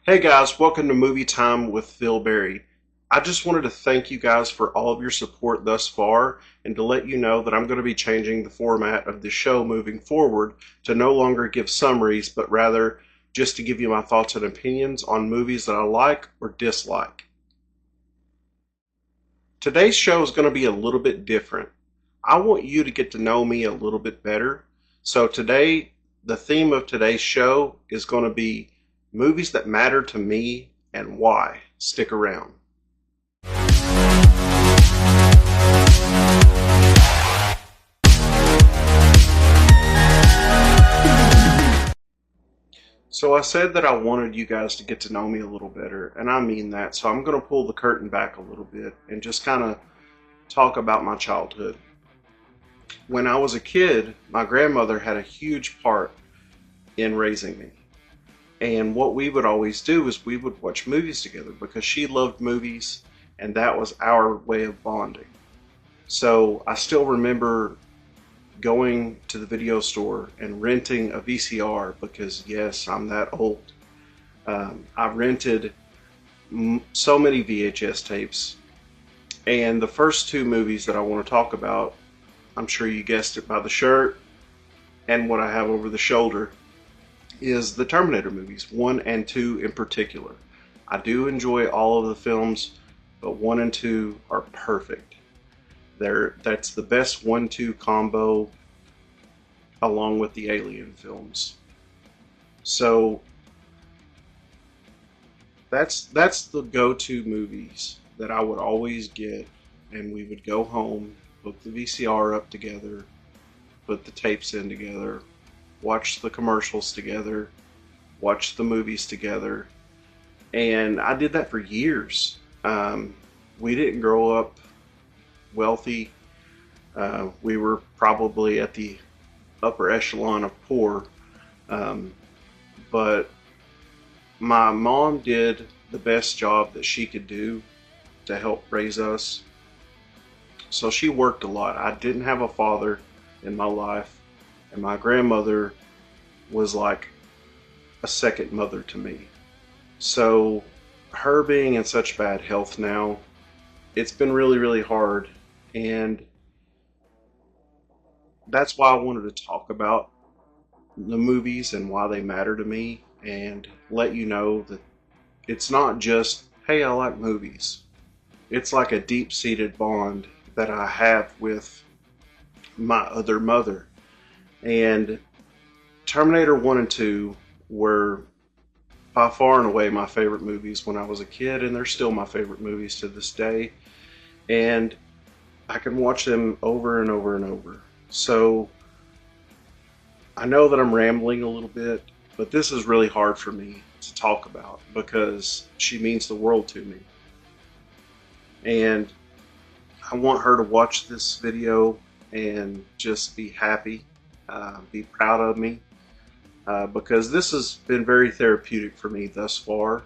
Hey guys, welcome to Movie Time with Phil Berry. I just wanted to thank you guys for all of your support thus far and to let you know that I'm going to be changing the format of the show moving forward to no longer give summaries, but rather just to give you my thoughts and opinions on movies that I like or dislike. Today's show is going to be a little bit different. I want you to get to know me a little bit better. So today, the theme of today's show is going to be movies that matter to me and why. Stick around. So I said that I wanted you guys to get to know me a little better, and I mean that. So I'm going to pull the curtain back a little bit and just kind of talk about my childhood. When I was a kid, my grandmother had a huge part in raising me. And what we would always do is we would watch movies together because she loved movies and that was our way of bonding. So I still remember going to the video store and renting a VCR because, yes, I'm that old. I rented so many VHS tapes. And the first two movies that I want to talk about, I'm sure you guessed it by the shirt and what I have over the shoulder, is the Terminator movies, 1 and 2 in particular. I do enjoy all of the films, but 1 and 2 are perfect. That's the best 1-2 combo along with the Alien films. So that's the go-to movies that I would always get, and we would go home, hook the VCR up together, put the tapes in together, watch the commercials together, watch the movies together, and I did that for years. We didn't grow up wealthy. We were probably at the upper echelon of poor, but my mom did the best job that she could do to help raise us. So she worked a lot. I didn't have a father in my life, and my grandmother was like a second mother to me. So her being in such bad health now, it's been really, really hard. And that's why I wanted to talk about the movies and why they matter to me and let you know that it's not just, hey, I like movies. It's like a deep-seated bond that I have with my other mother. And Terminator 1 and 2 were by far and away my favorite movies when I was a kid, and they're still my favorite movies to this day. And I can watch them over and over and over. So I know that I'm rambling a little bit, but this is really hard for me to talk about because she means the world to me. And I want her to watch this video and just be happy, be proud of me, because this has been very therapeutic for me thus far.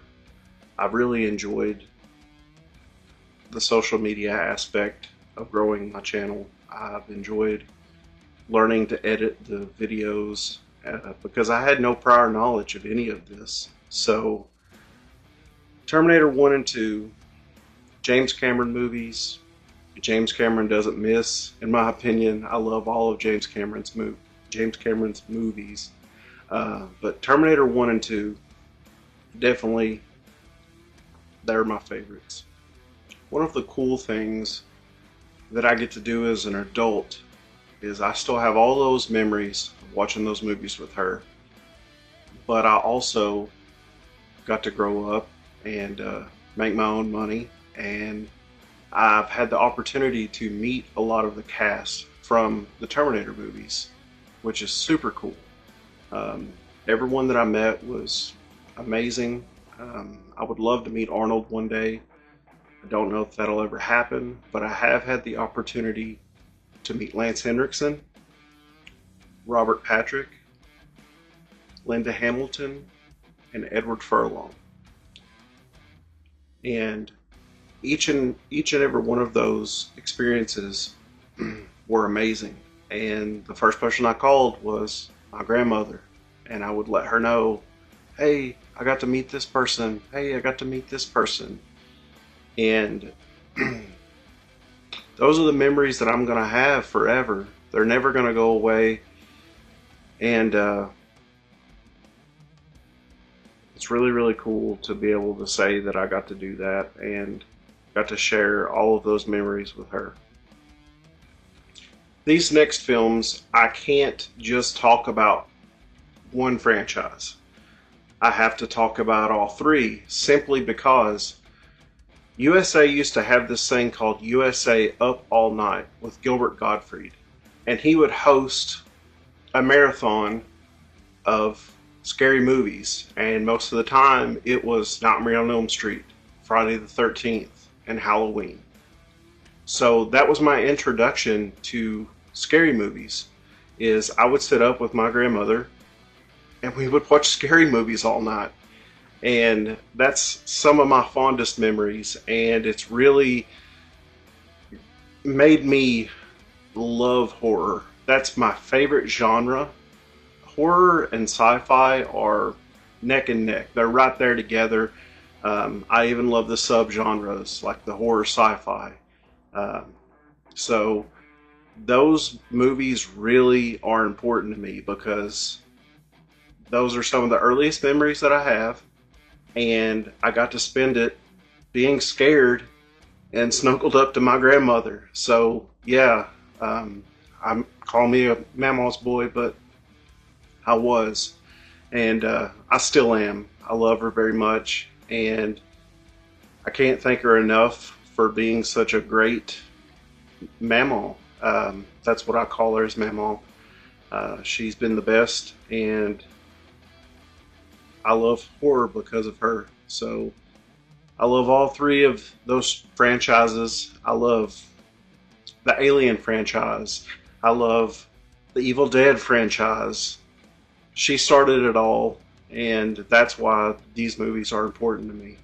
I've really enjoyed the social media aspect of growing my channel. I've enjoyed learning to edit the videos because I had no prior knowledge of any of this. So Terminator 1 and 2, James Cameron movies. James Cameron doesn't miss, in my opinion. I love all of James Cameron's movies. But Terminator 1 and 2, definitely, they're my favorites. One of the cool things that I get to do as an adult is I still have all those memories of watching those movies with her. But I also got to grow up and make my own money, and I've had the opportunity to meet a lot of the cast from the Terminator movies, which is super cool. Everyone that I met was amazing. I would love to meet Arnold one day. I don't know if that'll ever happen, but I have had the opportunity to meet Lance Henriksen, Robert Patrick, Linda Hamilton, and Edward Furlong. And each and every one of those experiences were amazing. And the first person I called was my grandmother, and I would let her know, hey, I got to meet this person. Hey, I got to meet this person. And those are the memories that I'm going to have forever. They're never going to go away. And it's really, really cool to be able to say that I got to do that and got to share all of those memories with her. These next films, I can't just talk about one franchise. I have to talk about all three simply because USA used to have this thing called USA Up All Night with Gilbert Gottfried. And he would host a marathon of scary movies. And most of the time it was Nightmare on Elm Street, Friday the 13th, and Halloween. So that was my introduction to scary movies. Is I would sit up with my grandmother and we would watch scary movies all night. And that's some of my fondest memories, and it's really made me love horror. That's my favorite genre. Horror and sci-fi are neck and neck. They're right there together. I even love the subgenres like the horror sci-fi. So those movies really are important to me because those are some of the earliest memories that I have. And I got to spend it being scared and snuggled up to my grandmother. So yeah, I'm call me a mama's boy, but I was, and I still am. I love her very much, and I can't thank her enough for being such a great mamaw. That's what I call her, is mamaw. She's been the best, and I love horror because of her. So I love all three of those franchises. I love the Alien franchise. I love the Evil Dead franchise. She started it all, and that's why these movies are important to me.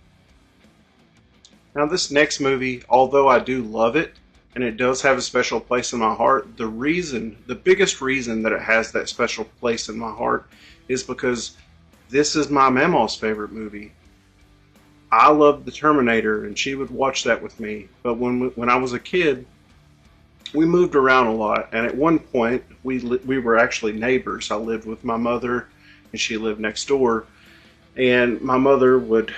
Now, this next movie, although I do love it, and it does have a special place in my heart, the biggest reason that it has that special place in my heart is because this is my mamaw's favorite movie. I loved The Terminator, and she would watch that with me. But when I was a kid, we moved around a lot, and at one point we were actually neighbors. I lived with my mother, and she lived next door. And my mother would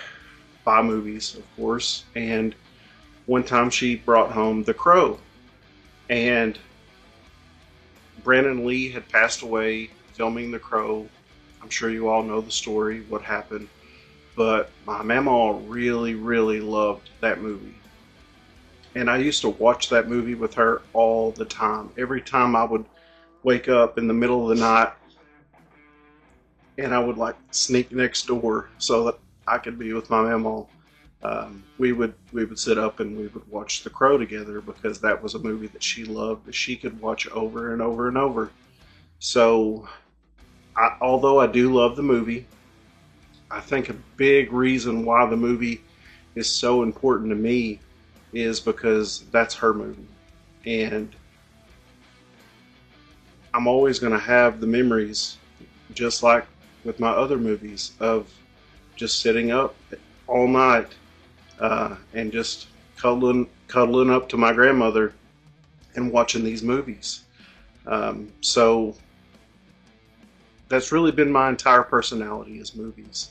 buy movies, of course. And one time she brought home The Crow, and Brandon Lee had passed away filming The Crow. I'm sure you all know the story, what happened, but my mama really, really loved that movie. And I used to watch that movie with her all the time. Every time I would wake up in the middle of the night, and I would like sneak next door so that I could be with my mama. We would sit up and we would watch The Crow together because that was a movie that she loved, that she could watch over and over and over. So although I do love the movie, I think a big reason why the movie is so important to me is because that's her movie. And I'm always going to have the memories, just like with my other movies, of just sitting up all night and just cuddling up to my grandmother and watching these movies. So that's really been my entire personality, is movies.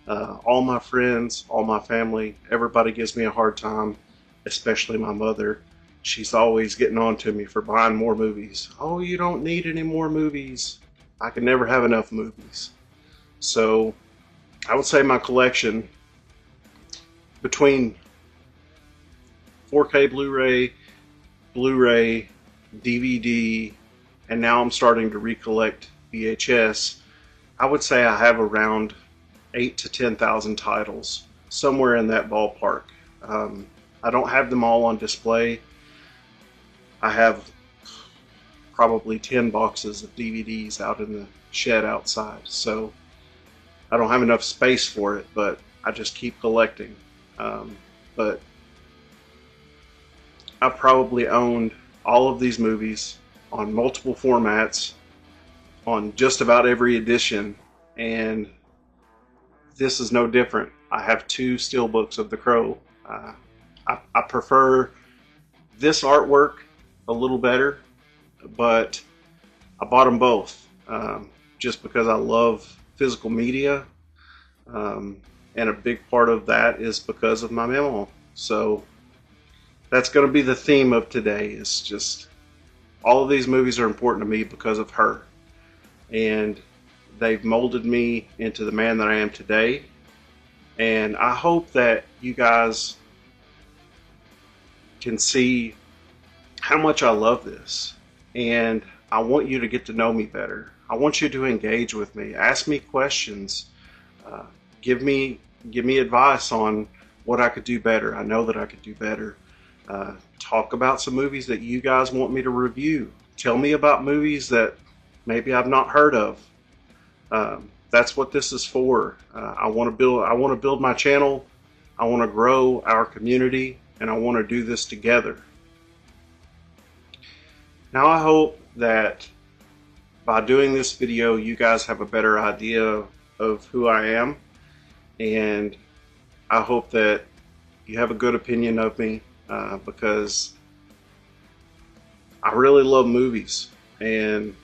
All my friends, all my family, everybody gives me a hard time, especially my mother. She's always getting on to me for buying more movies. Oh, you don't need any more movies. I can never have enough movies. So I would say my collection, between 4K Blu-ray, DVD, and now I'm starting to recollect VHS, I would say I have around 8,000 to 10,000 titles, somewhere in that ballpark. I don't have them all on display. I have probably 10 boxes of DVDs out in the shed outside, so I don't have enough space for it, but I just keep collecting. But I've probably owned all of these movies on multiple formats, on just about every edition, and this is no different. I have two steelbooks of The Crow. I prefer this artwork a little better, but I bought them both just because I love physical media, and a big part of that is because of my mama. So that's going to be the theme of today. Is just all of these movies are important to me because of her, and they've molded me into the man that I am today. And I hope that you guys can see how much I love this, and I want you to get to know me better. I want you to engage with me, ask me questions, give me advice on what I could do better. I know that I could do better. Talk about some movies that you guys want me to review. Tell me about movies that maybe I've not heard of. That's what this is for. I want to build my channel. I want to grow our community, and I want to do this together. Now I hope that by doing this video, you guys have a better idea of who I am, and I hope that you have a good opinion of me, because I really love movies, and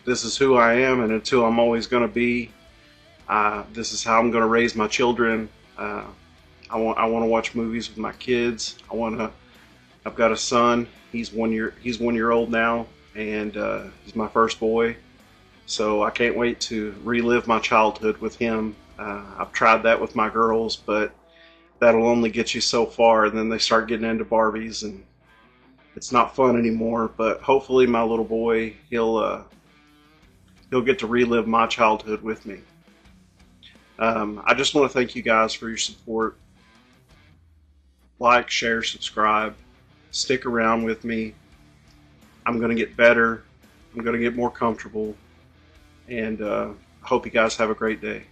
this is who I am, and it's who I'm always going to be. This is how I'm going to raise my children. I want to watch movies with my kids. I've got a son. He's 1 year old now, and he's my first boy. So I can't wait to relive my childhood with him. I've tried that with my girls, but that'll only get you so far, and then they start getting into Barbies, and it's not fun anymore. But hopefully my little boy, he'll get to relive my childhood with me. I just want to thank you guys for your support. Like, share, subscribe. Stick around with me. I'm going to get better. I'm going to get more comfortable. And I hope you guys have a great day.